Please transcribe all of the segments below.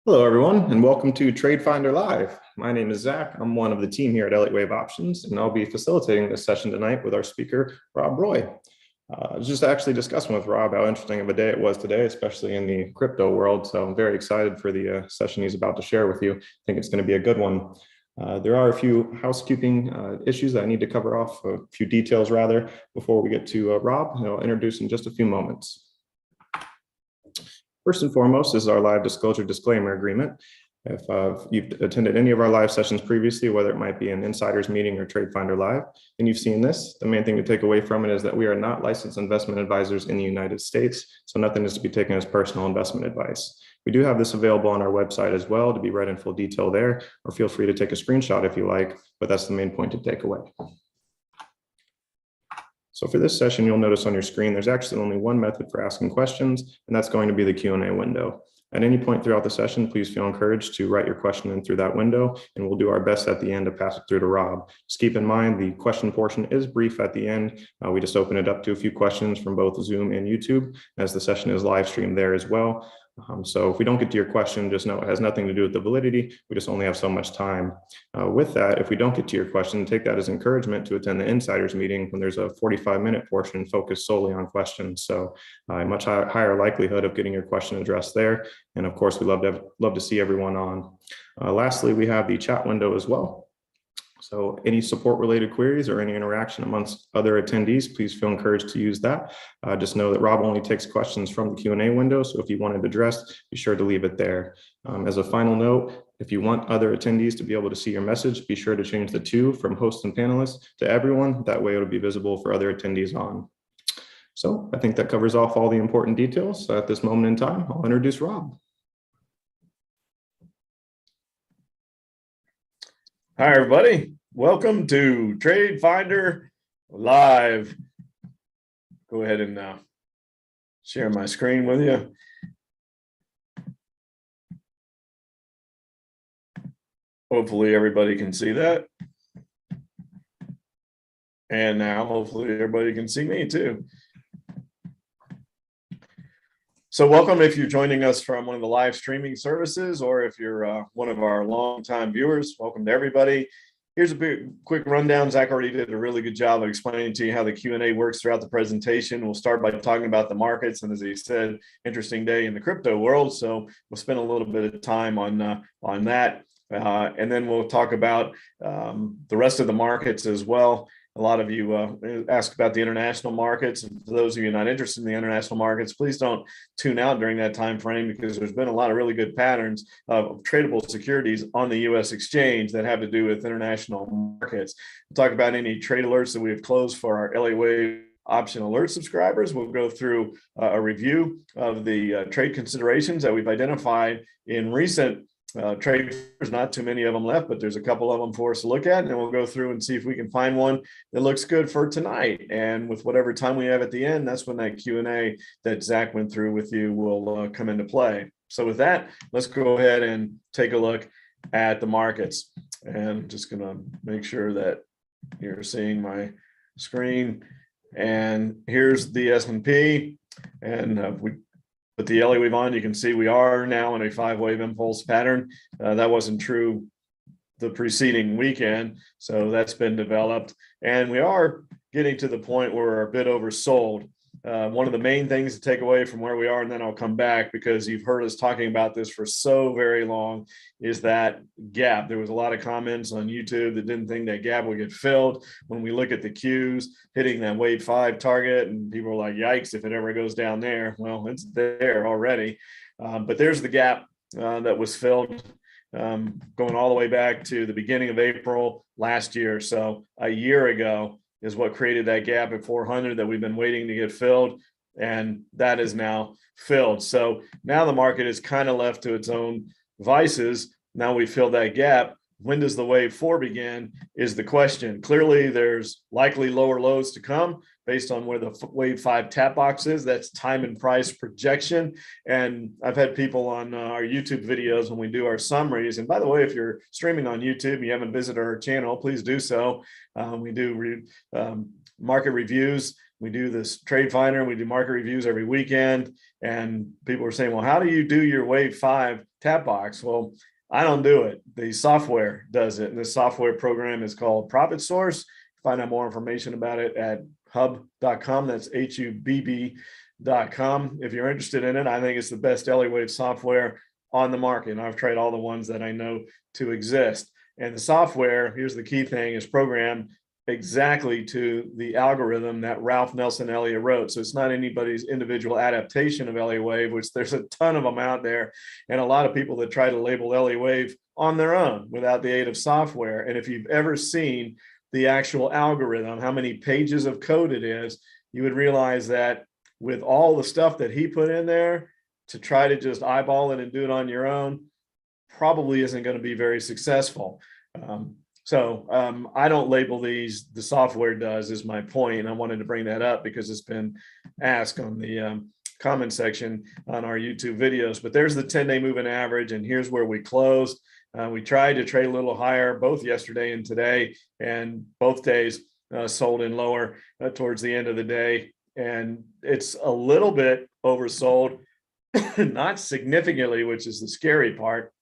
Hello, everyone, and welcome to TradeFinder Live. My name is Zach. I'm one of the team here at Elliott Wave Options, and I'll be facilitating this session tonight with our speaker, Rob Roy. I was just actually discussing with Rob how interesting of a day it was today, especially in the crypto world. So I'm very excited for the session he's about to share with you. I think it's going to be a good one. There are a few housekeeping issues that I need to cover off, a few details rather, before we get to Rob, who I'll introduce in just a few moments. First and foremost is our live disclosure disclaimer agreement. If you've attended any of our live sessions previously, whether it might be an insiders meeting or TradeFinder Live, and you've seen this, the main thing to take away from it is that we are not licensed investment advisors in the United States, so nothing is to be taken as personal investment advice. We do have this available on our website as well to be read in full detail there, or feel free to take a screenshot if you like, but that's the main point to take away. So for this session, you'll notice on your screen, there's actually only one method for asking questions, and that's going to be the Q&A window. At any point throughout the session, please feel encouraged to write your question in through that window, and we'll do our best at the end to pass it through to Rob. Just keep in mind, the question portion is brief at the end. We just open it up to a few questions from both Zoom and YouTube, as the session is live streamed there as well. So if we don't get to your question, just know it has nothing to do with the validity. We just only have so much time. With that, if we don't get to your question, take that as encouragement to attend the insiders meeting when there's a 45-minute portion focused solely on questions. So a much higher likelihood of getting your question addressed there. And of course, we love to see everyone on. Lastly, we have the chat window as well. So any support related queries or any interaction amongst other attendees, please feel encouraged to use that. Just know that Rob only takes questions from the Q&A window. So if you want it addressed, be sure to leave it there. As a final note, if you want other attendees to be able to see your message, be sure to change the to from host and panelists to everyone. That way it'll be visible for other attendees on. So I think that covers off all the important details. At this moment in time, I'll introduce Rob. Hi, everybody. Welcome to TradeFinder Live. Go ahead and share my screen with you. Hopefully everybody can see that. And now hopefully everybody can see me too. So welcome if you're joining us from one of the live streaming services, or if you're one of our longtime viewers, welcome to everybody. Here's a quick rundown. Zach already did a really good job of explaining to you how the Q&A works throughout the presentation. We'll start by talking about the markets, and as he said, interesting day in the crypto world. So we'll spend a little bit of time on that, and then we'll talk about the rest of the markets as well. A lot of you ask about the international markets. And for those of you not interested in the international markets, please don't tune out during that time frame, because there's been a lot of really good patterns of tradable securities on the U.S. exchange that have to do with international markets. We'll talk about any trade alerts that we have closed for our Elliott Wave option alert subscribers. We'll go through a review of the trade considerations that we've identified in recent trade. There's not too many of them left, but there's a couple of them for us to look at, and we'll go through and see if we can find one that looks good for tonight. And with whatever time we have at the end, that's when that Q&A that Zach went through with you will come into play. So with that, let's go ahead and take a look at the markets. And I'm just going to make sure that you're seeing my screen. And here's the S&P, and we with the Elliott Wave on, you can see we are now in a 5-wave impulse pattern. That wasn't true the preceding weekend, so that's been developed. And we are getting to the point where we're a bit oversold. One of the main things to take away from where we are, and then I'll come back because you've heard us talking about this for so very long, is that gap. There was a lot of comments on YouTube that didn't think that gap would get filled. When we look at the Qs hitting that wave 5 target, and people are like, yikes, if it ever goes down there. Well, it's there already. But there's the gap that was filled going all the way back to the beginning of April last year. So a year ago is what created that gap at 400 that we've been waiting to get filled, and that is now filled. So now the market is kind of left to its own vices. Now we filled that gap. When does the wave 4 begin is the question. Clearly, there's likely lower lows to come based on where the wave 5 tap box is. That's time and price projection. And I've had people on our YouTube videos when we do our summaries. And by the way, if you're streaming on YouTube and you haven't visited our channel, please do so. We do market reviews we do this TradeFinder, we do market reviews every weekend, and people are saying, well, how do you do your Wave 5 tap box? Well, I don't do it. The software does it. And the software program is called Profit Source. Find out more information about it at hub.com. That's HUBB.com. If you're interested in it, I think it's the best Elliott Wave software on the market. And I've tried all the ones that I know to exist. And the software, here's the key thing, is programmed exactly to the algorithm that Ralph Nelson Elliott wrote. So it's not anybody's individual adaptation of Elliott Wave, which there's a ton of them out there, and a lot of people that try to label Elliott Wave on their own without the aid of software. And if you've ever seen the actual algorithm, how many pages of code it is, you would realize that with all the stuff that he put in there, to try to just eyeball it and do it on your own probably isn't going to be very successful. I don't label these, the software does, is my point. And I wanted to bring that up because it's been asked on the comment section on our YouTube videos. But there's the 10-day moving average, and here's where we closed. We tried to trade a little higher both yesterday and today, and both days sold in lower towards the end of the day. And it's a little bit oversold, not significantly, which is the scary part.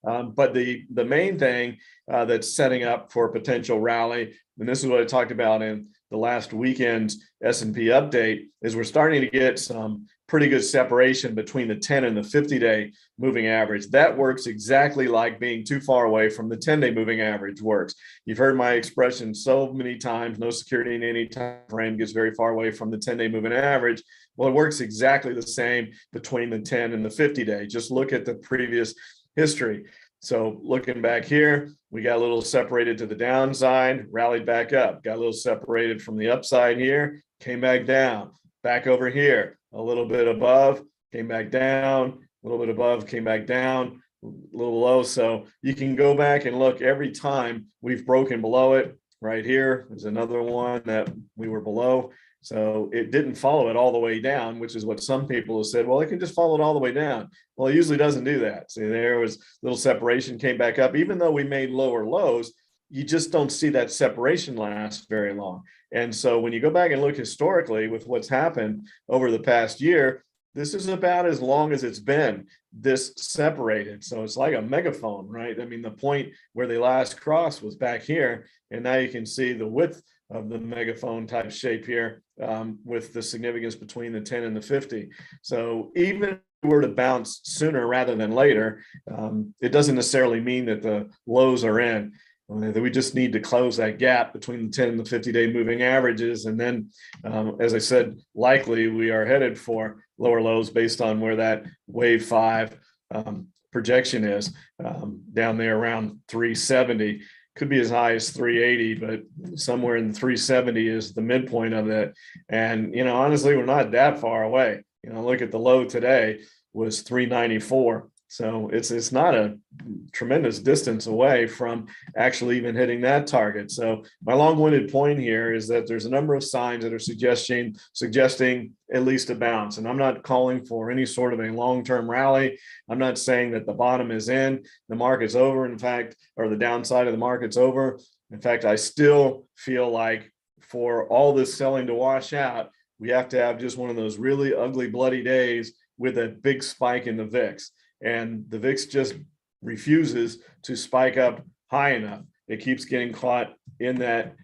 But the main thing that's setting up for a potential rally, and this is what I talked about in the last weekend's S&P update, is we're starting to get some pretty good separation between the 10 and the 50-day moving average. That works exactly like being too far away from the 10-day moving average works. You've heard my expression so many times, no security in any time frame gets very far away from the 10-day moving average. Well, it works exactly the same between the 10 and the 50-day. Just look at the previous history. So looking back here, we got a little separated to the downside, rallied back up, got a little separated from the upside here, came back down, back over here, a little bit above, came back down, a little bit above, came back down, a little below. So you can go back and look every time we've broken below it. Right here, there's another one that we were below. So it didn't follow it all the way down, which is what some people have said. Well, it can just follow it all the way down. Well, it usually doesn't do that. See, there was a little separation, came back up. Even though we made lower lows, you just don't see that separation last very long. And so when you go back and look historically with what's happened over the past year, this is about as long as it's been this separated. So it's like a megaphone, right? I mean, the point where they last crossed was back here. And now you can see the width of the megaphone type shape here with the significance between the 10 and the 50. So even if we were to bounce sooner rather than later, it doesn't necessarily mean that the lows are in. We just need to close that gap between the 10 and the 50-day moving averages. And then, as I said, likely we are headed for lower lows based on where that wave 5 projection is down there around 370. Could be as high as 380, but somewhere in the 370 is the midpoint of it. And, honestly, we're not that far away. Look at the low today was 394. So it's not a tremendous distance away from actually even hitting that target. So my long-winded point here is that there's a number of signs that are suggesting at least a bounce. And I'm not calling for any sort of a long-term rally. I'm not saying that the bottom is in, the market's over, in fact, or the downside of the market's over. In fact, I still feel like for all this selling to wash out, we have to have just one of those really ugly, bloody days with a big spike in the VIX. And the VIX just refuses to spike up high enough. It keeps getting caught in that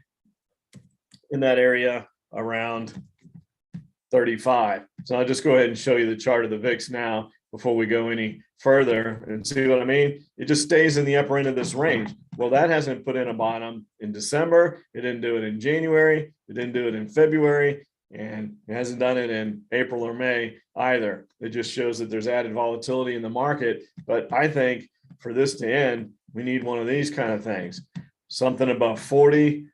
area around 35. So I'll just go ahead and show you the chart of the VIX now before we go any further and see what I mean. It just stays in the upper end of this range. Well, that hasn't put in a bottom in December. It didn't do it in January. It didn't do it in February. And it hasn't done it in April or May either. It just shows that there's added volatility in the market. But I think for this to end, we need one of these kind of things. Something above 40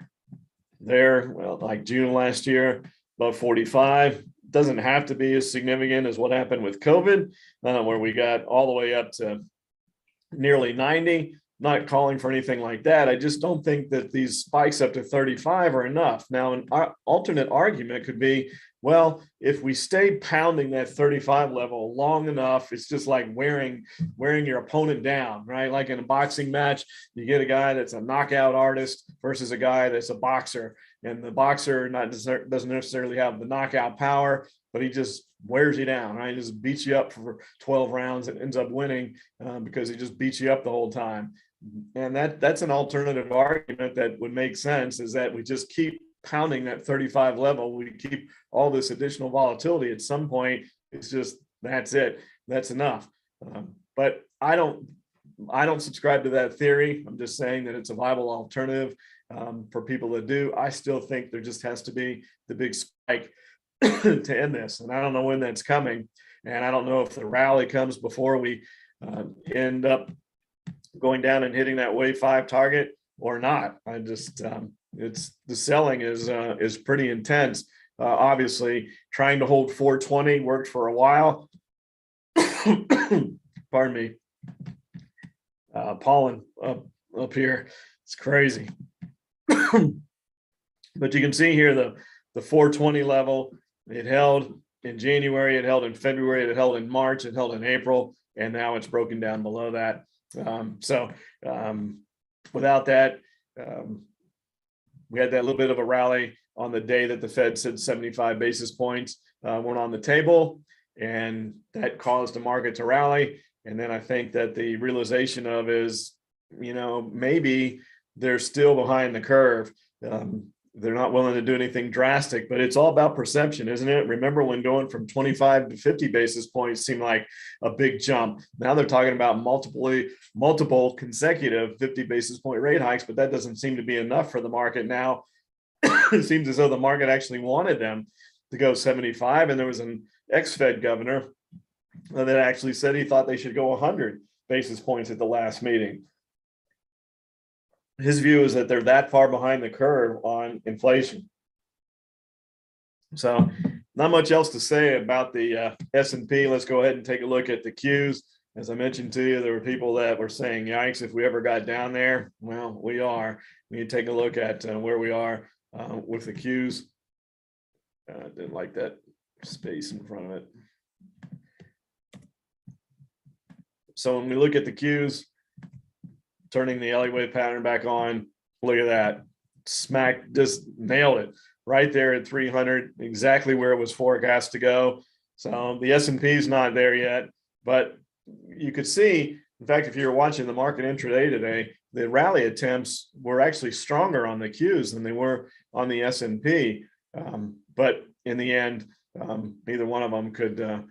there, well, like June last year, above 45. Doesn't have to be as significant as what happened with COVID, where we got all the way up to nearly 90. Not calling for anything like that. I just don't think that these spikes up to 35 are enough. Now, an alternate argument could be, well, if we stay pounding that 35 level long enough, it's just like wearing your opponent down, right? Like in a boxing match, you get a guy that's a knockout artist versus a guy that's a boxer. and the boxer doesn't necessarily have the knockout power, but he just wears you down, right? He just beats you up for 12 rounds and ends up winning because he just beats you up the whole time. And that's an alternative argument that would make sense, is that we just keep pounding that 35 level. We keep all this additional volatility. At some point, it's just, that's it. That's enough. But I don't subscribe to that theory. I'm just saying that it's a viable alternative for people that do. I still think there just has to be the big spike to end this. And I don't know when that's coming. And I don't know if the rally comes before we end up going down and hitting that wave 5 target or not. I just, it's, the selling is pretty intense. Obviously, trying to hold 420 worked for a while. Pardon me. Pollen up here. It's crazy. But you can see here the 420 level. It held in January, it held in February, it held in March, it held in April, and now it's broken down below that. Without that, we had that little bit of a rally on the day that the Fed said 75 basis points went on the table, and that caused the market to rally. And then I think that the realization of is, maybe they're still behind the curve. They're not willing to do anything drastic, but it's all about perception, isn't it? Remember when going from 25 to 50 basis points seemed like a big jump. Now they're talking about multiple consecutive 50 basis point rate hikes, but that doesn't seem to be enough for the market now. It seems as though the market actually wanted them to go 75, and there was an ex-Fed governor that actually said he thought they should go 100 basis points at the last meeting. His view is that they're that far behind the curve on inflation. So not much else to say about the S&P. Let's go ahead and take a look at the Qs. As I mentioned to you, there were people that were saying, yikes, if we ever got down there. Well, we are. We need to take a look at where we are with the Qs. Didn't like that space in front of it. So when we look at the Qs, turning the Elliott Wave pattern back on, look at that. Smack, just nailed it right there at 300, exactly where it was forecast to go. So the S&P is not there yet, but you could see, in fact, if you're watching the market intraday today, the rally attempts were actually stronger on the Qs than they were on the S&P. But in the end, neither one of them could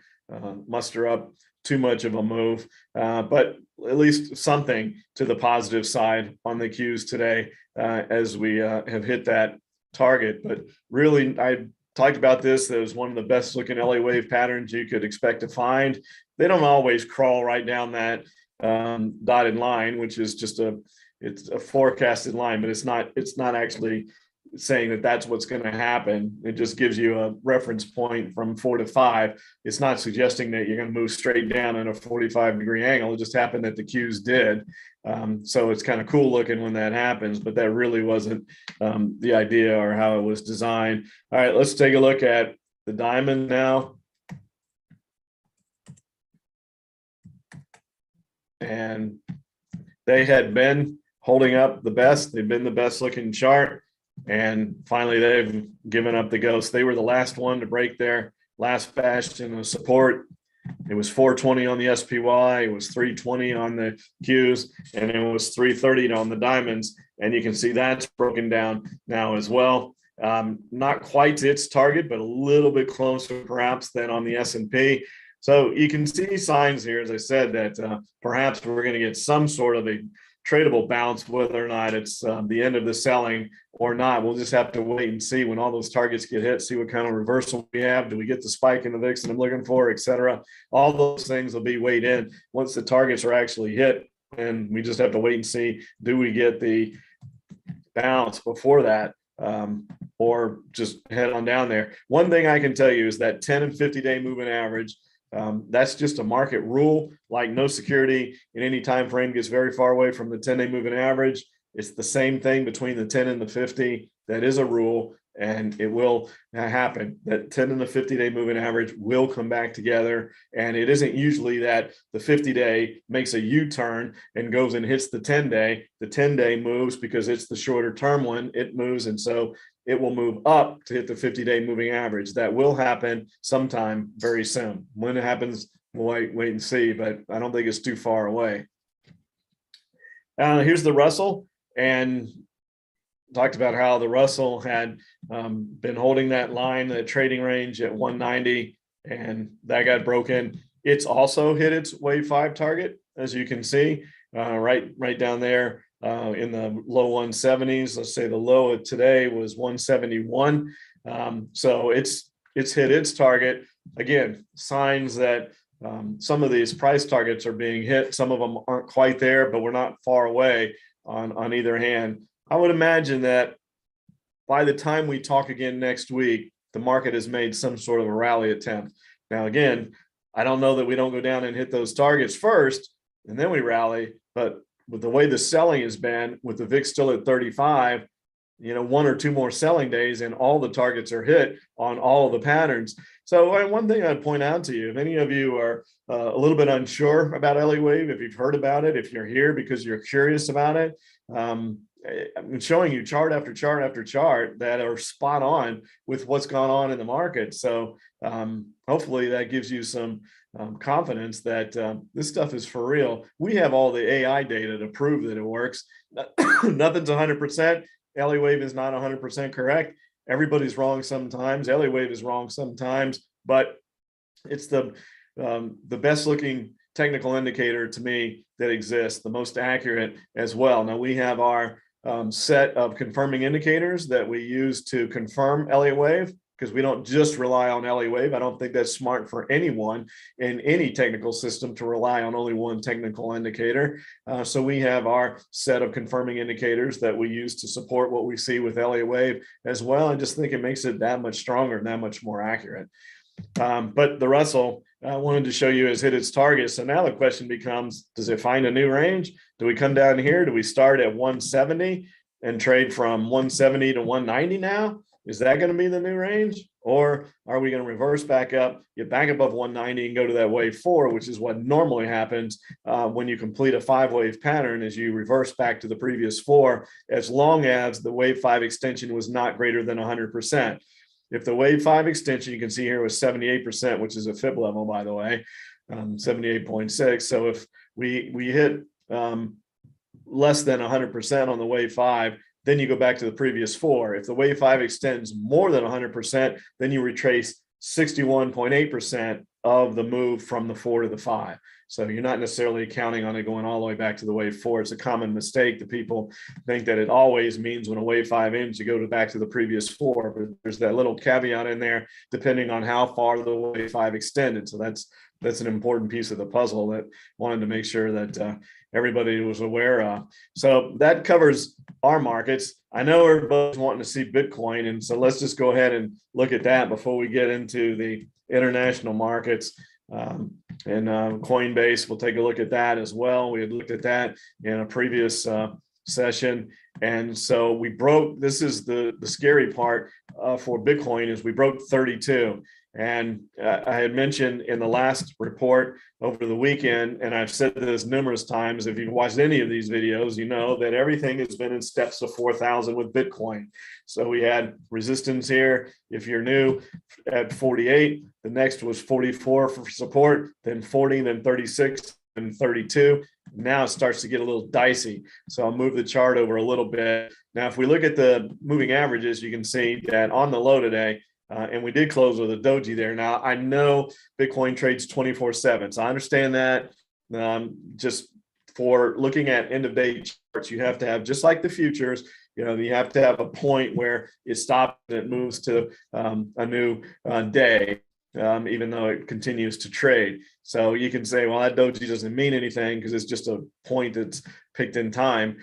muster up too much of a move, but at least something to the positive side on the Qs today as we have hit that target. But really, I talked about this. That was one of the best looking Elliott Wave patterns you could expect to find. They don't always crawl right down that dotted line, which is just it's a forecasted line, but it's not actually saying that that's what's going to happen. It just gives you a reference point from 4 to 5. It's not suggesting that you're going to move straight down in a 45-degree angle. It just happened that the Qs did. So it's kind of cool looking when that happens, but that really wasn't the idea or how it was designed. All right, let's take a look at the diamond now. And they had been holding up the best. They've been the best looking chart. And finally, they've given up the ghost. They were the last one to break their last bastion of support. It was 420 on the SPY, it was 320 on the Qs, and it was 330 on the diamonds. And you can see that's broken down now as well. Not quite to its target, but a little bit closer perhaps than on the S&P. So you can see signs here, as I said, that perhaps we're going to get some sort of a tradable bounce, whether or not it's the end of the selling or not. We'll just have to wait and see when all those targets get hit, see what kind of reversal we have. Do we get the spike in the VIX that I'm looking for, et cetera? All those things will be weighed in once the targets are actually hit. And we just have to wait and see, do we get the bounce before that or just head on down there? One thing I can tell you is that 10 and 50-day moving average, that's just a market rule. Like no security in any time frame gets very far away from the 10-day moving average. It's the same thing between the 10 and the 50. That is a rule, and it will happen. That 10 and the 50-day moving average will come back together, and it isn't usually that the 50-day makes a U-turn and goes and hits the 10-day. The 10-day moves because it's the shorter term one. It moves, and so it will move up to hit the 50-day moving average. That will happen sometime very soon. When it happens, we'll wait and see, but I don't think it's too far away. Here's the Russell, and talked about how the Russell had been holding that line, that trading range at 190, and that got broken. It's also hit its wave 5 target, as you can see, right down there in the low 170s. Let's say the low of today was 171. So it's hit its target. Again, signs that some of these price targets are being hit. Some of them aren't quite there, but we're not far away on either hand. I would imagine that by the time we talk again next week, the market has made some sort of a rally attempt. Now, again, I don't know that we don't go down and hit those targets first, and then we rally. But with the way the selling has been, with the VIX still at 35, 1 or 2 more selling days, and all the targets are hit on all of the patterns. So one thing I'd point out to you, if any of you are a little bit unsure about Elliott Wave, if you've heard about it, if you're here because you're curious about it, I'm showing you chart after chart after chart that are spot on with what's gone on in the market. So hopefully that gives you some confidence that this stuff is for real. We have all the AI data to prove that it works. Nothing's 100%. Elliott Wave is not 100% correct. Everybody's wrong sometimes. Elliott Wave is wrong sometimes, but it's the best looking technical indicator to me that exists, the most accurate as well. Now we have our set of confirming indicators that we use to confirm Elliott Wave, because we don't just rely on Elliott Wave. I don't think that's smart for anyone in any technical system to rely on only one technical indicator. So we have our set of confirming indicators that we use to support what we see with Elliott Wave as well. I just think it makes it that much stronger and that much more accurate. But the Russell, I wanted to show you, has hit its target. So now the question becomes, does it find a new range? Do we come down here? Do we start at 170 and trade from 170 to 190 now? Is that going to be the new range? Or are we going to reverse back up, get back above 190 and go to that wave 4, which is what normally happens when you complete a 5-wave pattern, as you reverse back to the previous 4, as long as the wave 5 extension was not greater than 100%. If the wave 5 extension, you can see here, was 78%, which is a fib level, by the way, 78.6. So if we hit less than 100% on the wave 5, then you go back to the previous 4. If the wave 5 extends more than 100%, then you retrace 61.8% of the move from the 4 to the 5. So you're not necessarily counting on it going all the way back to the wave 4. It's a common mistake that people think that it always means when a wave 5 ends, you go back to the previous 4. But there's that little caveat in there, depending on how far the wave 5 extended. So that's an important piece of the puzzle that wanted to make sure that everybody was aware of. So that covers our markets. I know everybody's wanting to see Bitcoin, and so let's just go ahead and look at that before we get into the international markets. And Coinbase, we'll take a look at that as well. We had looked at that in a previous session. And so we broke, this is the scary part for Bitcoin, is we broke 32. And I had mentioned in the last report over the weekend, and I've said this numerous times, if you've watched any of these videos, you know that everything has been in steps of 4,000 with Bitcoin. So we had resistance here, if you're new, at 48. The next was 44 for support, then 40, then 36, and 32. Now it starts to get a little dicey. So I'll move the chart over a little bit. Now, if we look at the moving averages, you can see that on the low today, and we did close with a doji there. Now, I know Bitcoin trades 24/7, so I understand that. Just for looking at end of day charts, you have to have, just like the futures, you have to have a point where it stops and it moves to a new day, even though it continues to trade. So you can say, well, that doji doesn't mean anything because it's just a point that's picked in time,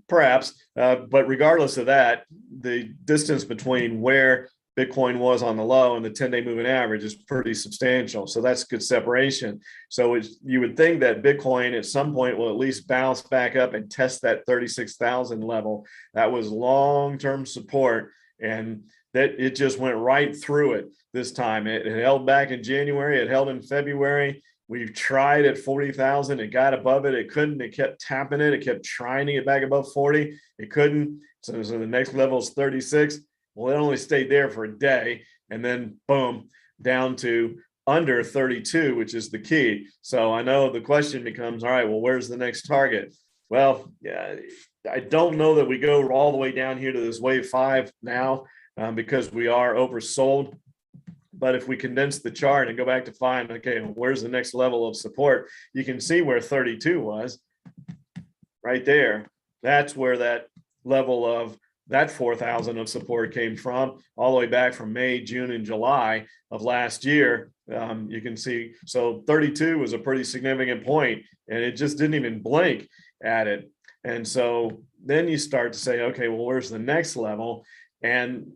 perhaps. But regardless of that, the distance between where Bitcoin was on the low and the 10-day moving average is pretty substantial. So that's good separation. So you would think that Bitcoin at some point will at least bounce back up and test that 36,000 level. That was long-term support, and that it just went right through it this time. It held back in January. It held in February. We've tried at 40,000. It got above it. It couldn't. It kept tapping it. It kept trying to get back above 40. It couldn't. So the next level is 36. Well, it only stayed there for a day, and then boom, down to under 32, which is the key. So I know the question becomes, all right, well, where's the next target? Well, yeah, I don't know that we go all the way down here to this wave 5 now, because we are oversold. But if we condense the chart and go back to find, okay, where's the next level of support? You can see where 32 was right there. That's where that level of that 4,000 of support came from, all the way back from May, June, and July of last year. You can see, so 32 was a pretty significant point, and it just didn't even blink at it. And so then you start to say, okay, well, where's the next level? And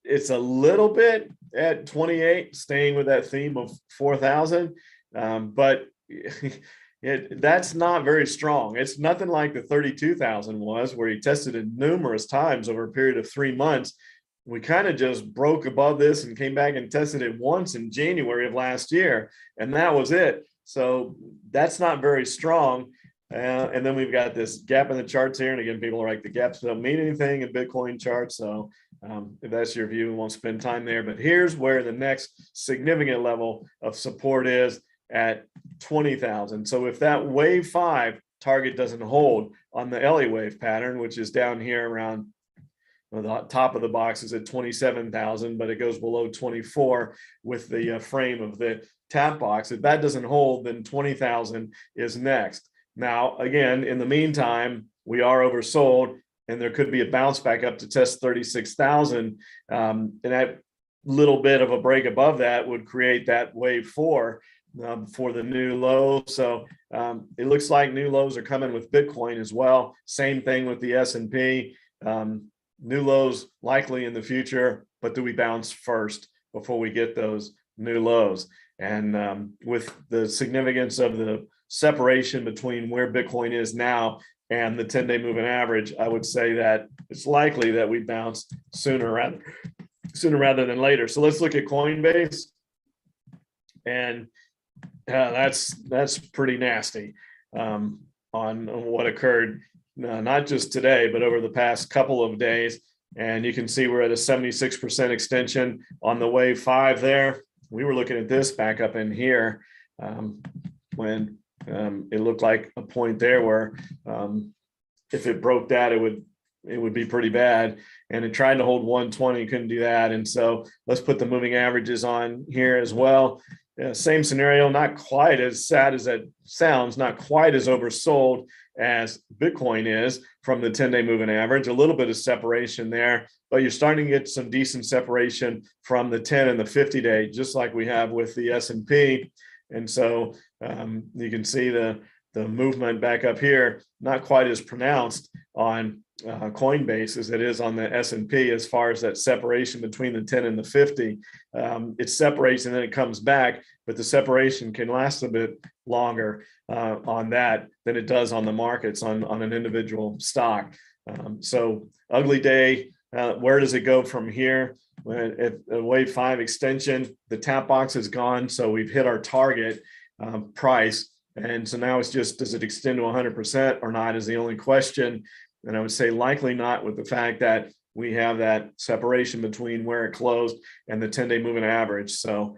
it's a little bit at 28, staying with that theme of 4,000, but that's not very strong. It's nothing like the 32,000 was, where he tested it numerous times over a period of 3 months. We kind of just broke above this and came back and tested it once in January of last year, and that was it. So that's not very strong. And then we've got this gap in the charts here. And again, people are like, the gaps don't mean anything in Bitcoin charts. So if that's your view, we won't spend time there. But here's where the next significant level of support is at 20,000. So if that wave 5 target doesn't hold on the Elliott Wave pattern, which is down here around, well, the top of the box is at 27,000, but it goes below 24 with the frame of the tap box. If that doesn't hold, then 20,000 is next. Now, again, in the meantime, we are oversold, and there could be a bounce back up to test 36,000. And that little bit of a break above that would create that wave 4 for the new low. So it looks like new lows are coming with Bitcoin as well. Same thing with the S&P. New lows likely in the future, but do we bounce first before we get those new lows? And with the significance of the separation between where Bitcoin is now and the 10-day moving average, I would say that it's likely that we bounce sooner rather than later. So let's look at Coinbase, and that's pretty nasty on what occurred, not just today, but over the past couple of days. And you can see we're at a 76% extension on the wave 5 there. We were looking at this back up in here when it looked like a point there where if it broke that, it would be pretty bad. And it tried to hold 120, couldn't do that. And so let's put the moving averages on here as well. Same scenario, not quite as sad as that sounds, not quite as oversold as Bitcoin is from the 10-day moving average. A little bit of separation there, but you're starting to get some decent separation from the 10 and the 50-day, just like we have with the S&P. And so you can see the movement back up here, not quite as pronounced on Coinbase as it is on the S&P as far as that separation between the 10 and the 50. It separates and then it comes back, but the separation can last a bit longer on that than it does on the markets on an individual stock. So ugly day. Where does it go from here? At a wave 5 extension, the tap box is gone, so we've hit our target price. And so now it's just, does it extend to 100% or not is the only question. And I would say likely not, with the fact that we have that separation between where it closed and the 10-day moving average. So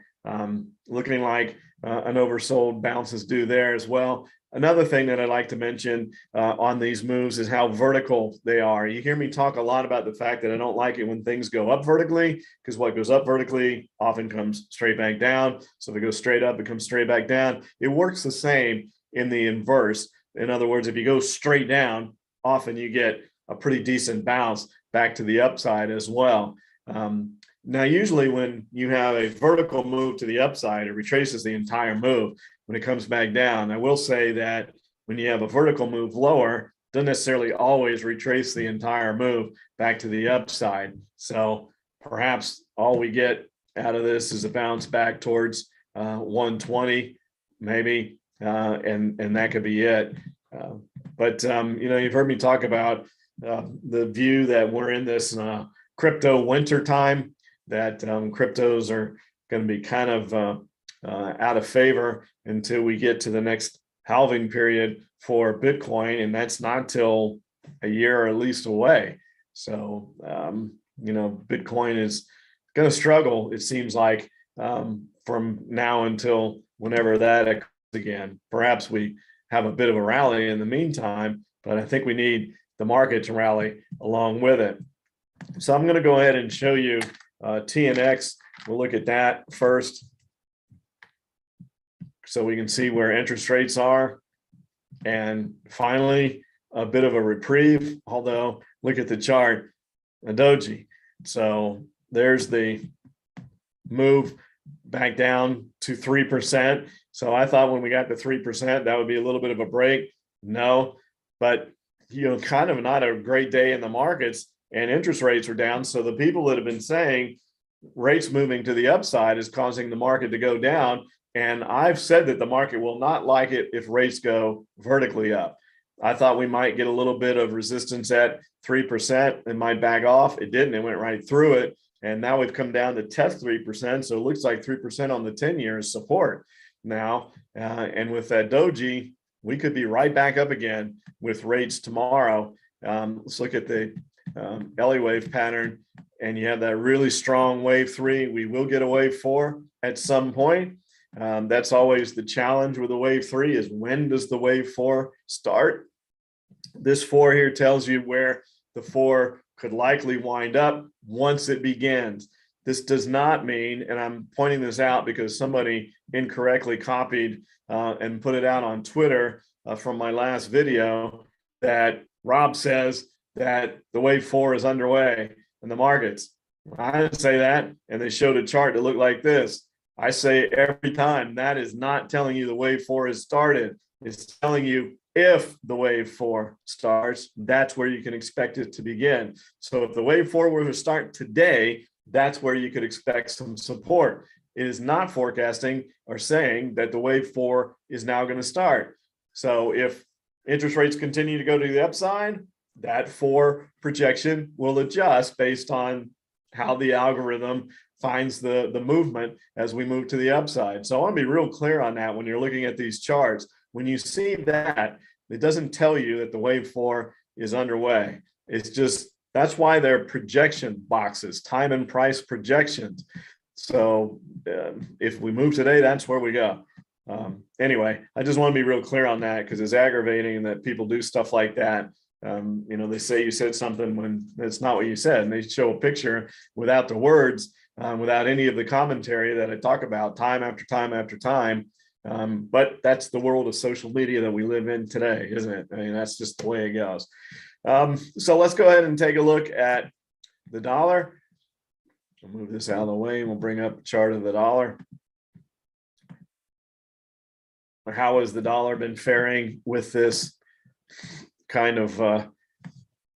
looking like an oversold bounce is due there as well. Another thing that I'd like to mention on these moves is how vertical they are. You hear me talk a lot about the fact that I don't like it when things go up vertically, because what goes up vertically often comes straight back down. So if it goes straight up, it comes straight back down. It works the same in the inverse. In other words, if you go straight down, often you get a pretty decent bounce back to the upside as well. Now, usually when you have a vertical move to the upside, it retraces the entire move when it comes back down. I will say that when you have a vertical move lower, doesn't necessarily always retrace the entire move back to the upside. So perhaps all we get out of this is a bounce back towards 120, maybe, and that could be it. But you've heard me talk about the view that we're in this crypto winter time, that cryptos are going to be kind of out of favor until we get to the next halving period for Bitcoin, and that's not till a year or at least away. So Bitcoin is going to struggle, it seems like, from now until whenever that occurs again. Perhaps we have a bit of a rally in the meantime, but I think we need the market to rally along with it. So I'm going to go ahead and show you TNX. We'll look at that first so we can see where interest rates are. And finally, a bit of a reprieve, although look at the chart, a doji. So there's the move back down to 3%. So I thought when we got to 3%, that would be a little bit of a break. No, but kind of not a great day in the markets, and interest rates are down. So the people that have been saying rates moving to the upside is causing the market to go down. And I've said that the market will not like it if rates go vertically up. I thought we might get a little bit of resistance at 3% and might back off. It didn't. It went right through it. And now we've come down to test 3%. So it looks like 3% on the 10-year is support now. And with that doji, we could be right back up again with rates tomorrow. Let's look at the Elliott Wave pattern. And you have that really strong wave 3. We will get a wave 4 at some point. That's always the challenge with a wave 3, is when does the wave 4 start? This 4 here tells you where the 4 could likely wind up once it begins. This does not mean, and I'm pointing this out because somebody incorrectly copied and put it out on Twitter from my last video, that Rob says that the wave 4 is underway in the markets. I didn't say that, and they showed a chart that looked like this. I say every time, that is not telling you the wave 4 has started. It's telling you if the wave 4 starts, that's where you can expect it to begin. So if the wave 4 were to start today, that's where you could expect some support. It is not forecasting or saying that the wave 4 is now going to start. So if interest rates continue to go to the upside, that 4 projection will adjust based on how the algorithm finds the movement as we move to the upside. So I want to be real clear on that when you're looking at these charts. When you see that, it doesn't tell you that the wave 4 is underway. It's just, that's why they're projection boxes, time and price projections. So if we move today, that's where we go. Anyway, I just want to be real clear on that, because it's aggravating that people do stuff like that. They say you said something when it's not what you said, and they show a picture without the words, without any of the commentary that I talk about time after time after time. But that's the world of social media that we live in today, isn't it? I mean, that's just the way it goes. So let's go ahead and take a look at the dollar. I'll move this out of the way and we'll bring up a chart of the dollar. How has the dollar been faring with this kind of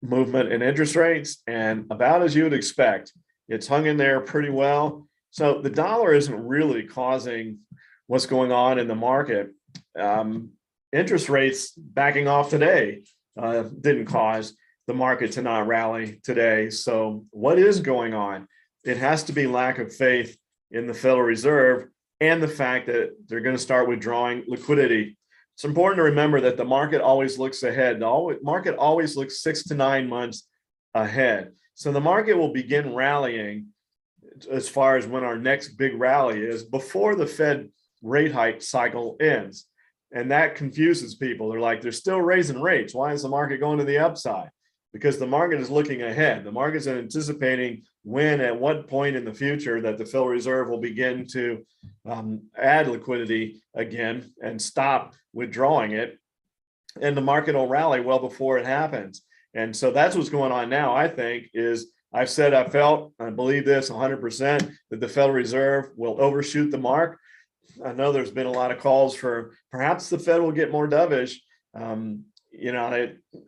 movement in interest rates? And about as you would expect, it's hung in there pretty well. So the dollar isn't really causing what's going on in the market. Interest rates backing off today didn't cause the market to not rally today. So what is going on? It has to be lack of faith in the Federal Reserve and the fact that they're going to start withdrawing liquidity. It's important to remember that the market always looks ahead. The market always looks 6 to 9 months ahead. So the market will begin rallying as far as when our next big rally is before the Fed rate hike cycle ends. And that confuses people. They're like, they're still raising rates. Why is the market going to the upside? Because the market is looking ahead. The market's anticipating when, at what point in the future, that the Federal Reserve will begin to add liquidity again and stop withdrawing it. And the market will rally well before it happens. And so that's what's going on now, I think, is I've said, I believe this 100%, that the Federal Reserve will overshoot the mark. I know there's been a lot of calls for perhaps the Fed will get more dovish.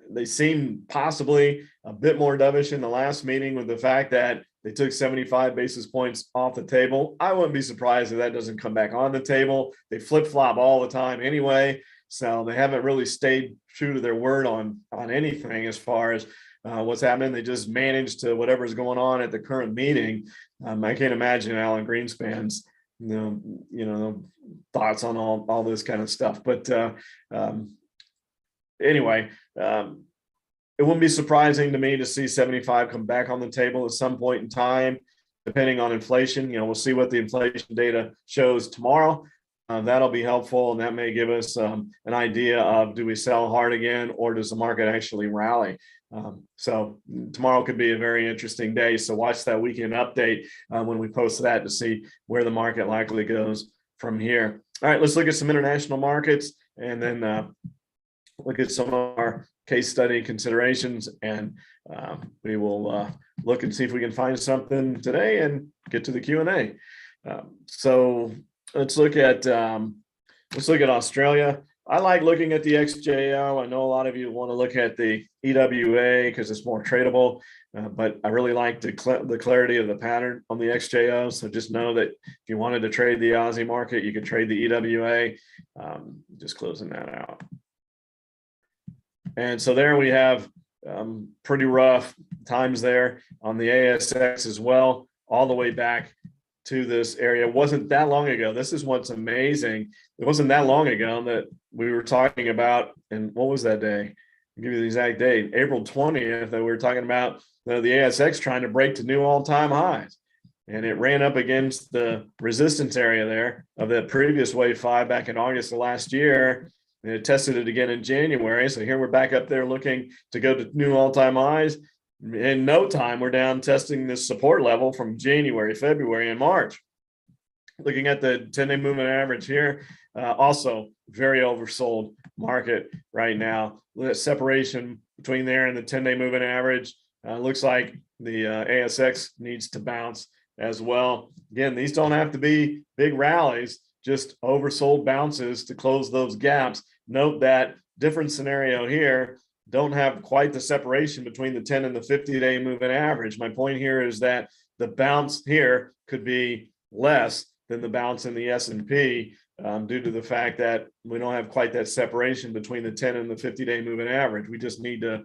They seem possibly a bit more dovish in the last meeting with the fact that they took 75 basis points off the table. I wouldn't be surprised if that doesn't come back on the table. They flip-flop all the time anyway, so they haven't really stayed true to their word on anything as far as what's happening. They just managed to whatever's going on at the current meeting. I can't imagine Alan Greenspan's thoughts on all this kind of stuff. But anyway, it wouldn't be surprising to me to see 75 come back on the table at some point in time, depending on inflation. We'll see what the inflation data shows tomorrow. That'll be helpful, and that may give us an idea of, do we sell hard again, or does the market actually rally? So tomorrow could be a very interesting day. So watch that weekend update when we post that to see where the market likely goes from here. All right, let's look at some international markets, and then look at some of our case study considerations, and we will look and see if we can find something today and get to the Q&A. So let's look at Australia. I like looking at the XJO. I know a lot of you want to look at the EWA because it's more tradable, but I really like the clarity of the pattern on the XJO. So just know that if you wanted to trade the Aussie market, you could trade the EWA. Just closing that out. And so there we have pretty rough times there on the ASX as well, all the way back to this area. It wasn't that long ago. This is what's amazing. It wasn't that long ago that we were talking about, and what was that day? I'll give you the exact date, April 20th, that we were talking about the ASX trying to break to new all-time highs. And it ran up against the resistance area there of that previous wave 5 back in August of last year. And it tested it again in January. So here we're back up there looking to go to new all-time highs. In no time, we're down testing this support level from January, February, and March. Looking at the 10-day moving average here, also very oversold market right now. The separation between there and the 10-day moving average looks like the ASX needs to bounce as well. Again, these don't have to be big rallies, just oversold bounces to close those gaps. Note that different scenario here. Don't have quite the separation between the 10 and the 50-day moving average. My point here is that the bounce here could be less than the bounce in the S&P due to the fact that we don't have quite that separation between the 10 and the 50-day moving average. We just need to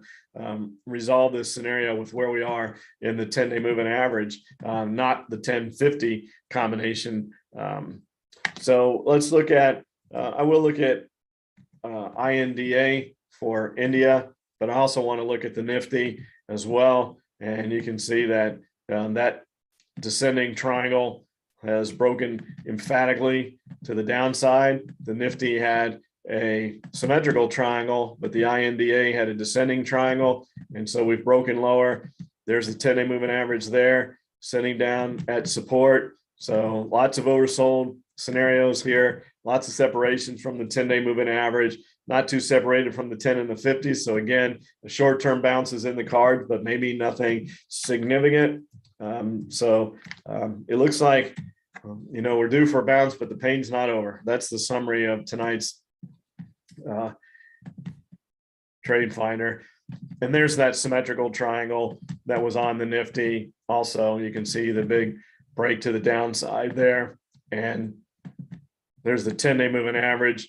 resolve this scenario with where we are in the 10-day moving average, not the 10-50 combination. So let's look at, I will look at INDA for India, but I also want to look at the Nifty as well. And you can see that that descending triangle has broken emphatically to the downside. The Nifty had a symmetrical triangle, but the INDA had a descending triangle. And so we've broken lower. There's the 10-day moving average there, sitting down at support. So lots of oversold scenarios here, lots of separation from the 10-day moving average, not too separated from the 10 and the 50. So again, a short-term bounce is in the cards, but maybe nothing significant. It looks like, we're due for a bounce, but the pain's not over. That's the summary of tonight's TradeFinder. And there's that symmetrical triangle that was on the Nifty. Also, you can see the big break to the downside there. And there's the 10-day moving average,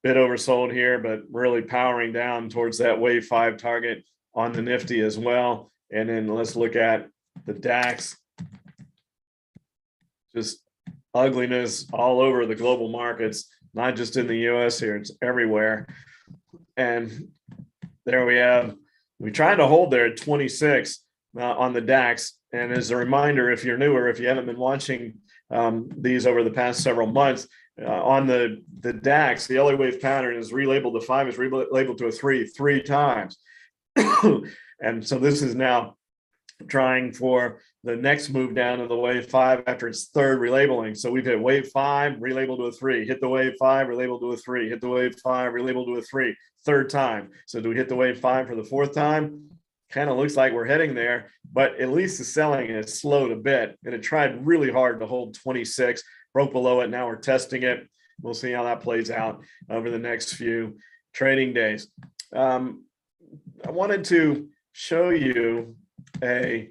bit oversold here, but really powering down towards that wave 5 target on the Nifty as well. And then let's look at the DAX. Just ugliness all over the global markets, not just in the US here, it's everywhere. And there we tried to hold there at 26 on the DAX. And as a reminder, if you're newer, if you haven't been watching these over the past several months, on the DAX, the Elliott Wave pattern is relabeled to 5, is relabeled to a 3 times. And so this is now trying for the next move down to the wave 5 after its third relabeling. So we've hit wave 5, relabeled to a 3, hit the wave 5, relabeled to a 3, hit the wave 5, relabeled to a 3, third time. So do we hit the wave 5 for the 4th time? Kind of looks like we're heading there, but at least the selling has slowed a bit, and it tried really hard to hold 26, broke below it. Now we're testing it. We'll see how that plays out over the next few trading days. I wanted to show you a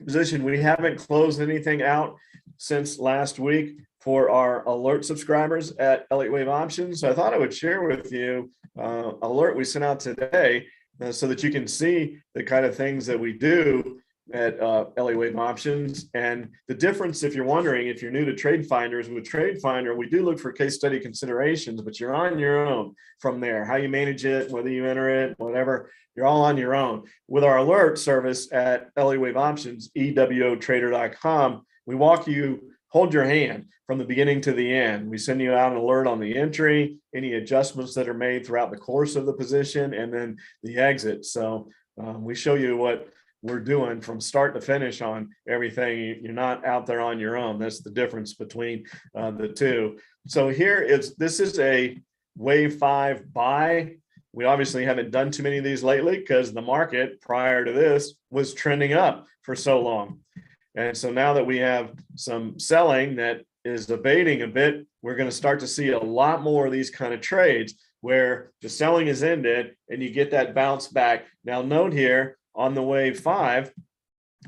position. We haven't closed anything out since last week for our alert subscribers at Elliott Wave Options. So I thought I would share with you alert we sent out today so that you can see the kind of things that we do at Elliott Wave options. And the difference, if you're wondering, if you're new to TradeFinder, is with TradeFinder, we do look for case study considerations, but you're on your own from there. How you manage it, whether you enter it, whatever, you're all on your own. With our alert service at Elliott Wave options, EWOtrader.com, we walk you, hold your hand from the beginning to the end. We send you out an alert on the entry, any adjustments that are made throughout the course of the position, and then the exit. So we show you what we're doing from start to finish on everything. You're not out there on your own. That's the difference between the two. So this is a wave 5 buy. We obviously haven't done too many of these lately because the market prior to this was trending up for so long. And so now that we have some selling that is abating a bit, we're going to start to see a lot more of these kind of trades where the selling is ended and you get that bounce back. Now note here on the wave 5,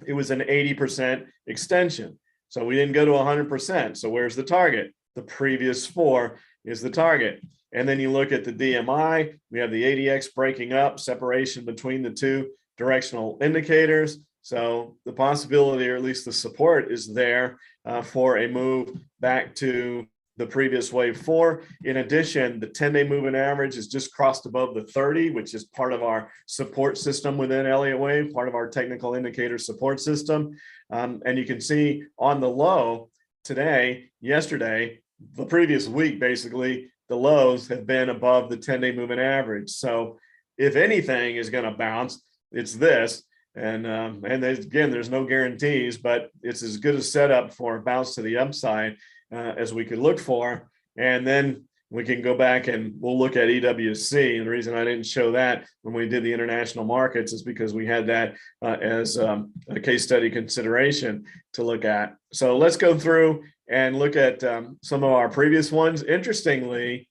it was an 80% extension. So we didn't go to 100%. So where's the target? The previous 4 is the target. And then you look at the DMI, we have the ADX breaking up, separation between the two directional indicators. So the possibility, or at least the support, is there for a move back to the previous wave 4. In addition, the 10-day moving average is just crossed above the 30, which is part of our support system within Elliott Wave, part of our technical indicator support system. And you can see on the low today, yesterday, the previous week, basically, the lows have been above the 10-day moving average. So if anything is going to bounce, it's this. And again, there's no guarantees, but it's as good a setup for a bounce to the upside as we could look for. And then we can go back and we'll look at EWC. And the reason I didn't show that when we did the international markets is because we had that as a case study consideration to look at. So let's go through and look at some of our previous ones. Interestingly,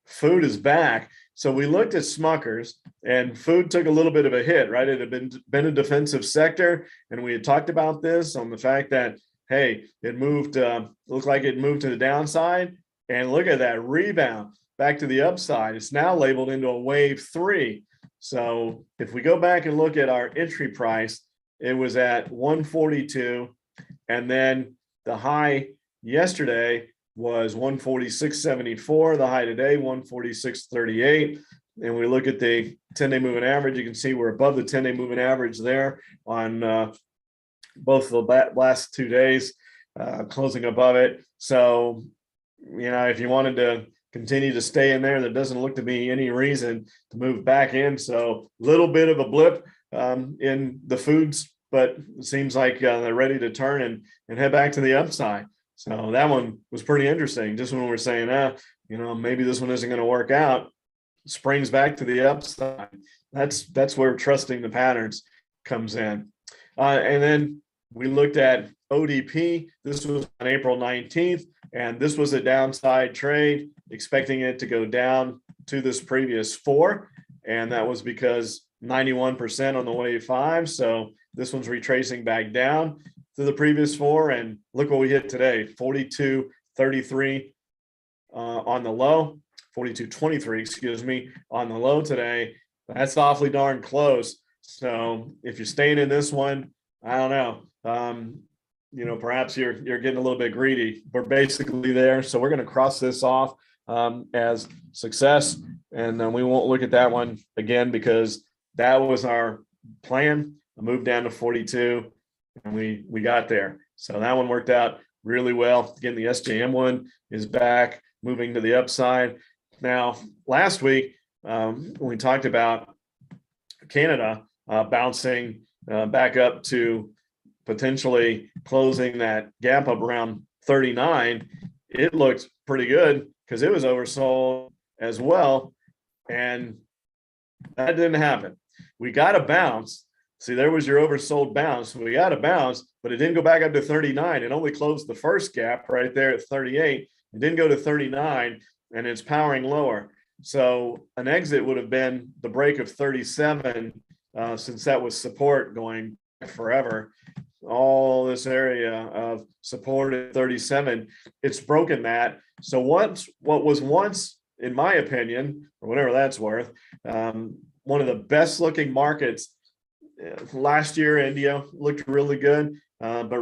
food is back. So we looked at Smuckers, and food took a little bit of a hit, right? It had been a defensive sector, and we had talked about this on the fact that, hey, it moved, looked like it moved to the downside, and look at that rebound back to the upside. It's now labeled into a wave 3. So if we go back and look at our entry price, it was at 142, and then the high yesterday was 146.74. The high today, 146.38. And we look at the 10-day moving average, you can see we're above the 10-day moving average there on both the last 2 days, closing above it. So, you know, if you wanted to continue to stay in there, there doesn't look to be any reason to move back in. So a little bit of a blip in the foods, but it seems like they're ready to turn and head back to the upside. So that one was pretty interesting. Just when we're saying, you know, maybe this one isn't going to work out, springs back to the upside. That's where trusting the patterns comes in. And then we looked at ODP. This was on April 19th, and this was a downside trade, expecting it to go down to this previous 4. And that was because 91% on the wave 5. So this one's retracing back down to the previous 4, and look what we hit today, 42.33 on the low, 42.23, excuse me, on the low today. That's awfully darn close. So if you're staying in this one, I don't know, you know, perhaps you're getting a little bit greedy. We're basically there, so we're going to cross this off as success, and then we won't look at that one again because that was our plan. I moved down to 42. And we got there. So that one worked out really well. Again, the SJM one is back, moving to the upside. Now, last week, when we talked about Canada bouncing back up to potentially closing that gap up around 39, it looked pretty good because it was oversold as well. And that didn't happen. We got a bounce. See, there was your oversold bounce. We got a bounce, but it didn't go back up to 39. It only closed the first gap right there at 38. It didn't go to 39, and it's powering lower. So an exit would have been the break of 37, since that was support going forever. All this area of support at 37, it's broken that. So what was once, in my opinion, or whatever that's worth, one of the best looking markets last year, India looked really good, but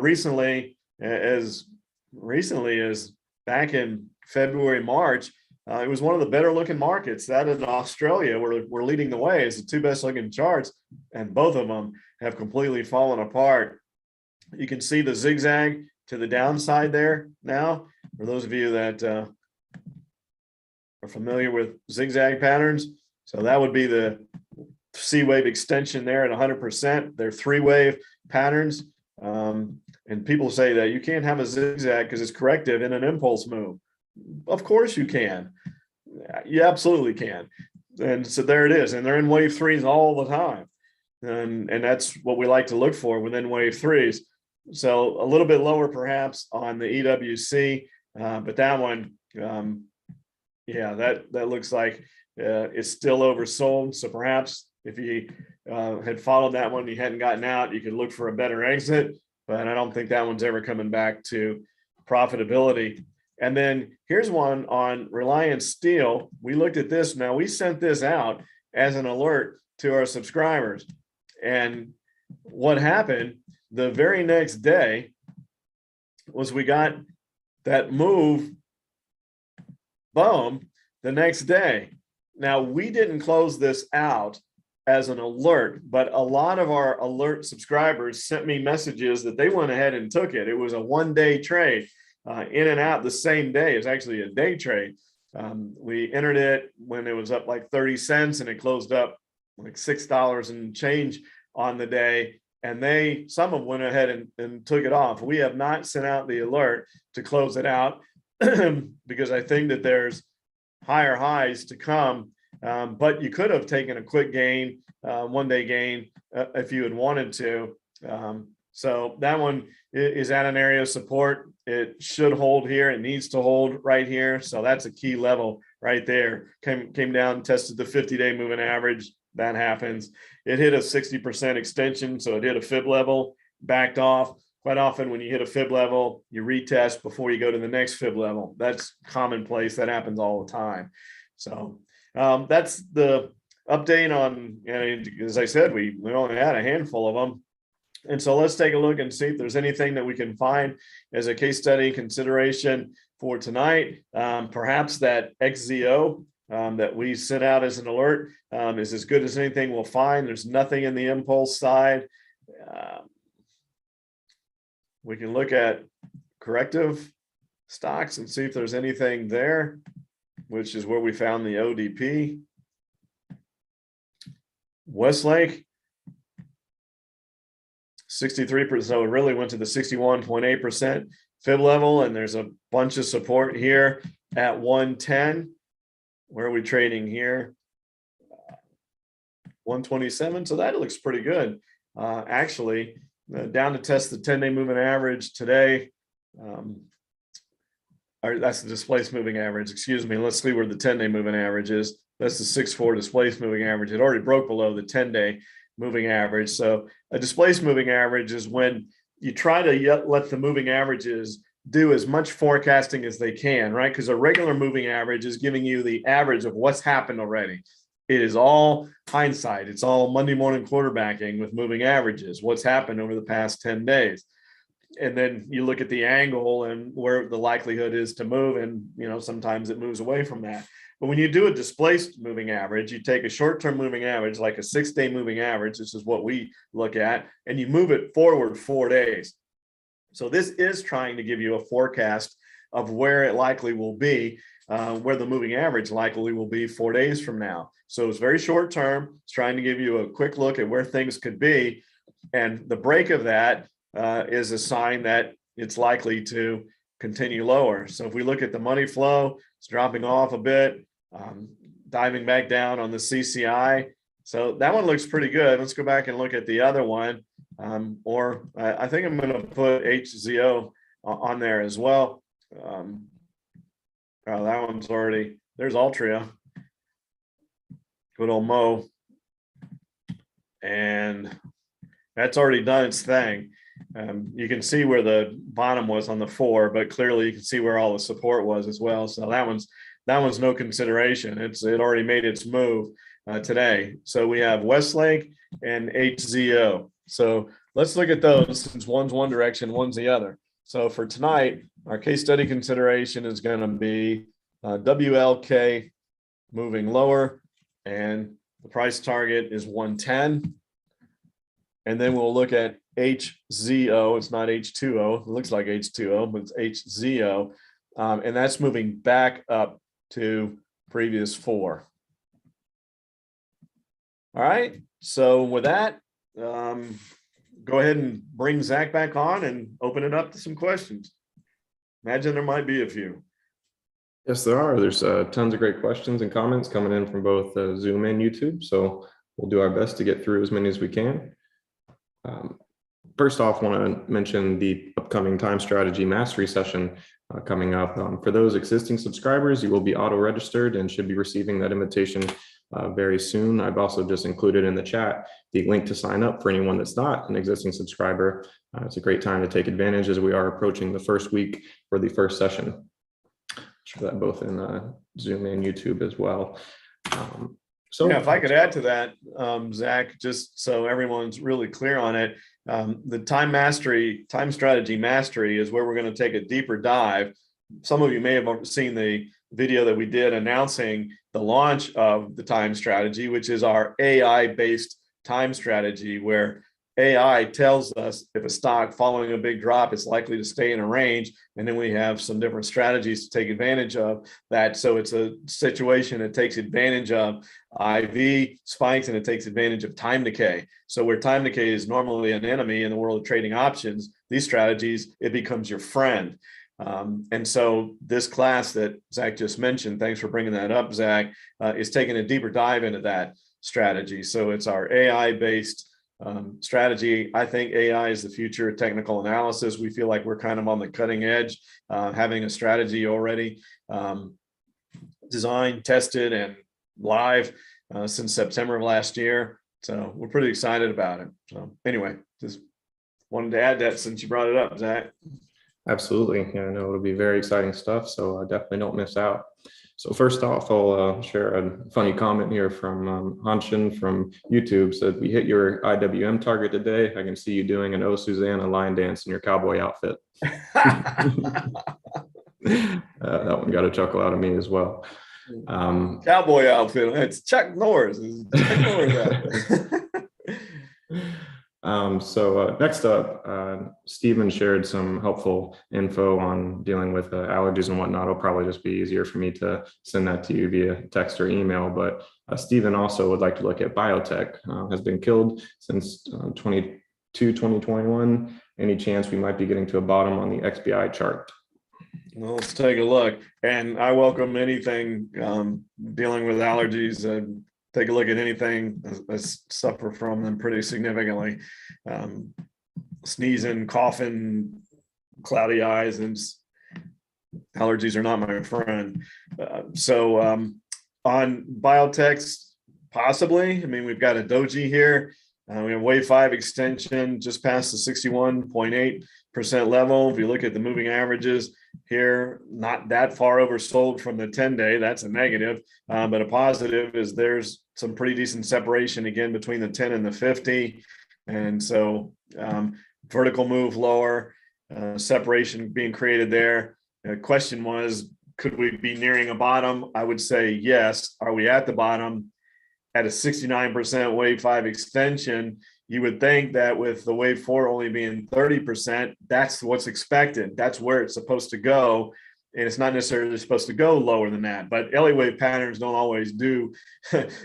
as recently as back in February, March, it was one of the better looking markets. That in Australia were leading the way as the two best looking charts, and both of them have completely fallen apart. You can see the zigzag to the downside there now. For those of you that are familiar with zigzag patterns, so that would be the C wave extension there at 100%. They're 3-wave patterns. And people say that you can't have a zigzag because it's corrective in an impulse move. Of course you can. You absolutely can. And so there it is. And they're in wave 3s all the time. And that's what we like to look for within wave 3s. So a little bit lower perhaps on the EWC, but that one, yeah, that looks like it's still oversold. So perhaps if you had followed that one, you hadn't gotten out, you could look for a better exit, but I don't think that one's ever coming back to profitability. And then here's one on Reliance Steel. We looked at this. Now we sent this out as an alert to our subscribers. And what happened the very next day was we got that move, boom, the next day. Now we didn't close this out as an alert, but a lot of our alert subscribers sent me messages that they went ahead and took it. It was a one-day trade, in and out the same day. It was actually a day trade. We entered it when it was up like 30 cents and it closed up like $6 and change on the day. And some of them went ahead and took it off. We have not sent out the alert to close it out because I think that there's higher highs to come. But you could have taken a quick gain, one-day gain, if you had wanted to. So that one is at an area of support. It should hold here. It needs to hold right here. So that's a key level right there. Came down, tested the 50-day moving average. That happens. It hit a 60% extension. So it hit a fib level, backed off. Quite often when you hit a fib level, you retest before you go to the next fib level. That's commonplace. That happens all the time. So that's the update on, as I said, we only had a handful of them. And so let's take a look and see if there's anything that we can find as a case study consideration for tonight. Perhaps that XZO that we sent out as an alert is as good as anything we'll find. There's nothing in the impulse side. We can look at corrective stocks and see if there's anything there, which is where we found the ODP. Westlake, 63%, so it really went to the 61.8% fib level, and there's a bunch of support here at 110. Where are we trading here? 127, so that looks pretty good. Actually, down to test the 10-day moving average today. Or that's the displaced moving average, excuse me. Let's see where the 10-day moving average is. That's the 6.4 displaced moving average. It already broke below the 10-day moving average. So a displaced moving average is when you try to let the moving averages do as much forecasting as they can, right? Because a regular moving average is giving you the average of what's happened already. It is all hindsight. It's all Monday morning quarterbacking with moving averages, what's happened over the past 10 days. And then you look at the angle and where the likelihood is to move, and sometimes it moves away from that. But when you do a displaced moving average, you take a short-term moving average, like a 6-day moving average, this is what we look at, and you move it forward 4 days. So this is trying to give you a forecast of where it likely will be, where the moving average likely will be 4 days from now. So it's very short-term. It's trying to give you a quick look at where things could be. And the break of that is a sign that it's likely to continue lower. So if we look at the money flow, it's dropping off a bit, diving back down on the CCI. So that one looks pretty good. Let's go back and look at the other one. Or I think I'm going to put HZO on there as well. Oh, that one's already, there's Altria. Good old Mo. And that's already done its thing. You can see where the bottom was on the 4, but clearly you can see where all the support was as well. So that one's no consideration. It already made its move. today. So we have Westlake and HZO. So let's look at those since one's one direction, one's the other. So for tonight, our case study consideration is going to be WLK moving lower, and the price target is 110. And then we'll look at HZO. It's not H2O. It looks like H2O, but it's HZO. And that's moving back up to previous 4. All right. So with that, go ahead and bring Zach back on and open it up to some questions. Imagine there might be a few. Yes, there are. There's tons of great questions and comments coming in from both Zoom and YouTube. So we'll do our best to get through as many as we can. First off, I want to mention the upcoming time strategy mastery session coming up. For those existing subscribers, you will be auto-registered and should be receiving that invitation very soon. I've also just included in the chat the link to sign up for anyone that's not an existing subscriber. It's a great time to take advantage as we are approaching the first week for the first session. Show that both in Zoom and YouTube as well. So yeah, if I could add to that, Zach, just so everyone's really clear on it, the time strategy mastery is where we're going to take a deeper dive. Some of you may have seen the video that we did announcing the launch of the time strategy, which is our AI-based time strategy, where AI tells us if a stock following a big drop is likely to stay in a range, and then we have some different strategies to take advantage of that. So it's a situation that takes advantage of IV spikes, and it takes advantage of time decay. So where time decay is normally an enemy in the world of trading options, these strategies, it becomes your friend. And so this class that Zach just mentioned, thanks for bringing that up, Zach, is taking a deeper dive into that strategy. So it's our AI-based strategy. I think AI is the future of technical analysis. We feel like we're kind of on the cutting edge, having a strategy already designed, tested, and live since September of last year. So we're pretty excited about it. So anyway, just wanted to add that since you brought it up, Zach. Absolutely. Yeah, I know it'll be very exciting stuff, so definitely don't miss out. So first off, I'll share a funny comment here from Hanshin from YouTube. Said, we hit your IWM target today. I can see you doing an Oh Susanna line dance in your cowboy outfit. That one got a chuckle out of me as well. Cowboy outfit. It's Chuck Norris. Chuck Norris outfit. Next up, Stephen shared some helpful info on dealing with allergies and whatnot. It'll probably just be easier for me to send that to you via text or email, but Stephen also would like to look at biotech. Has been killed since 2021. Any chance we might be getting to a bottom on the XBI chart? Well, let's take a look. And I welcome anything dealing with allergies. Take a look at anything. I suffer from them pretty significantly. Sneezing, coughing, cloudy eyes, and allergies are not my friend. On biotechs, possibly. I mean, we've got a doji here. We have wave 5 extension just past the 61.8% level. If you look at the moving averages here, not that far oversold from the 10-day. That's a negative, but a positive is there's some pretty decent separation again between the 10 and the 50. And so vertical move lower, separation being created there. The question was, could we be nearing a bottom? I would say yes. Are we at the bottom? At a 69% wave 5 extension, you would think that with the wave 4 only being 30%, that's what's expected. That's where it's supposed to go. And it's not necessarily supposed to go lower than that. But Elliott Wave patterns don't always do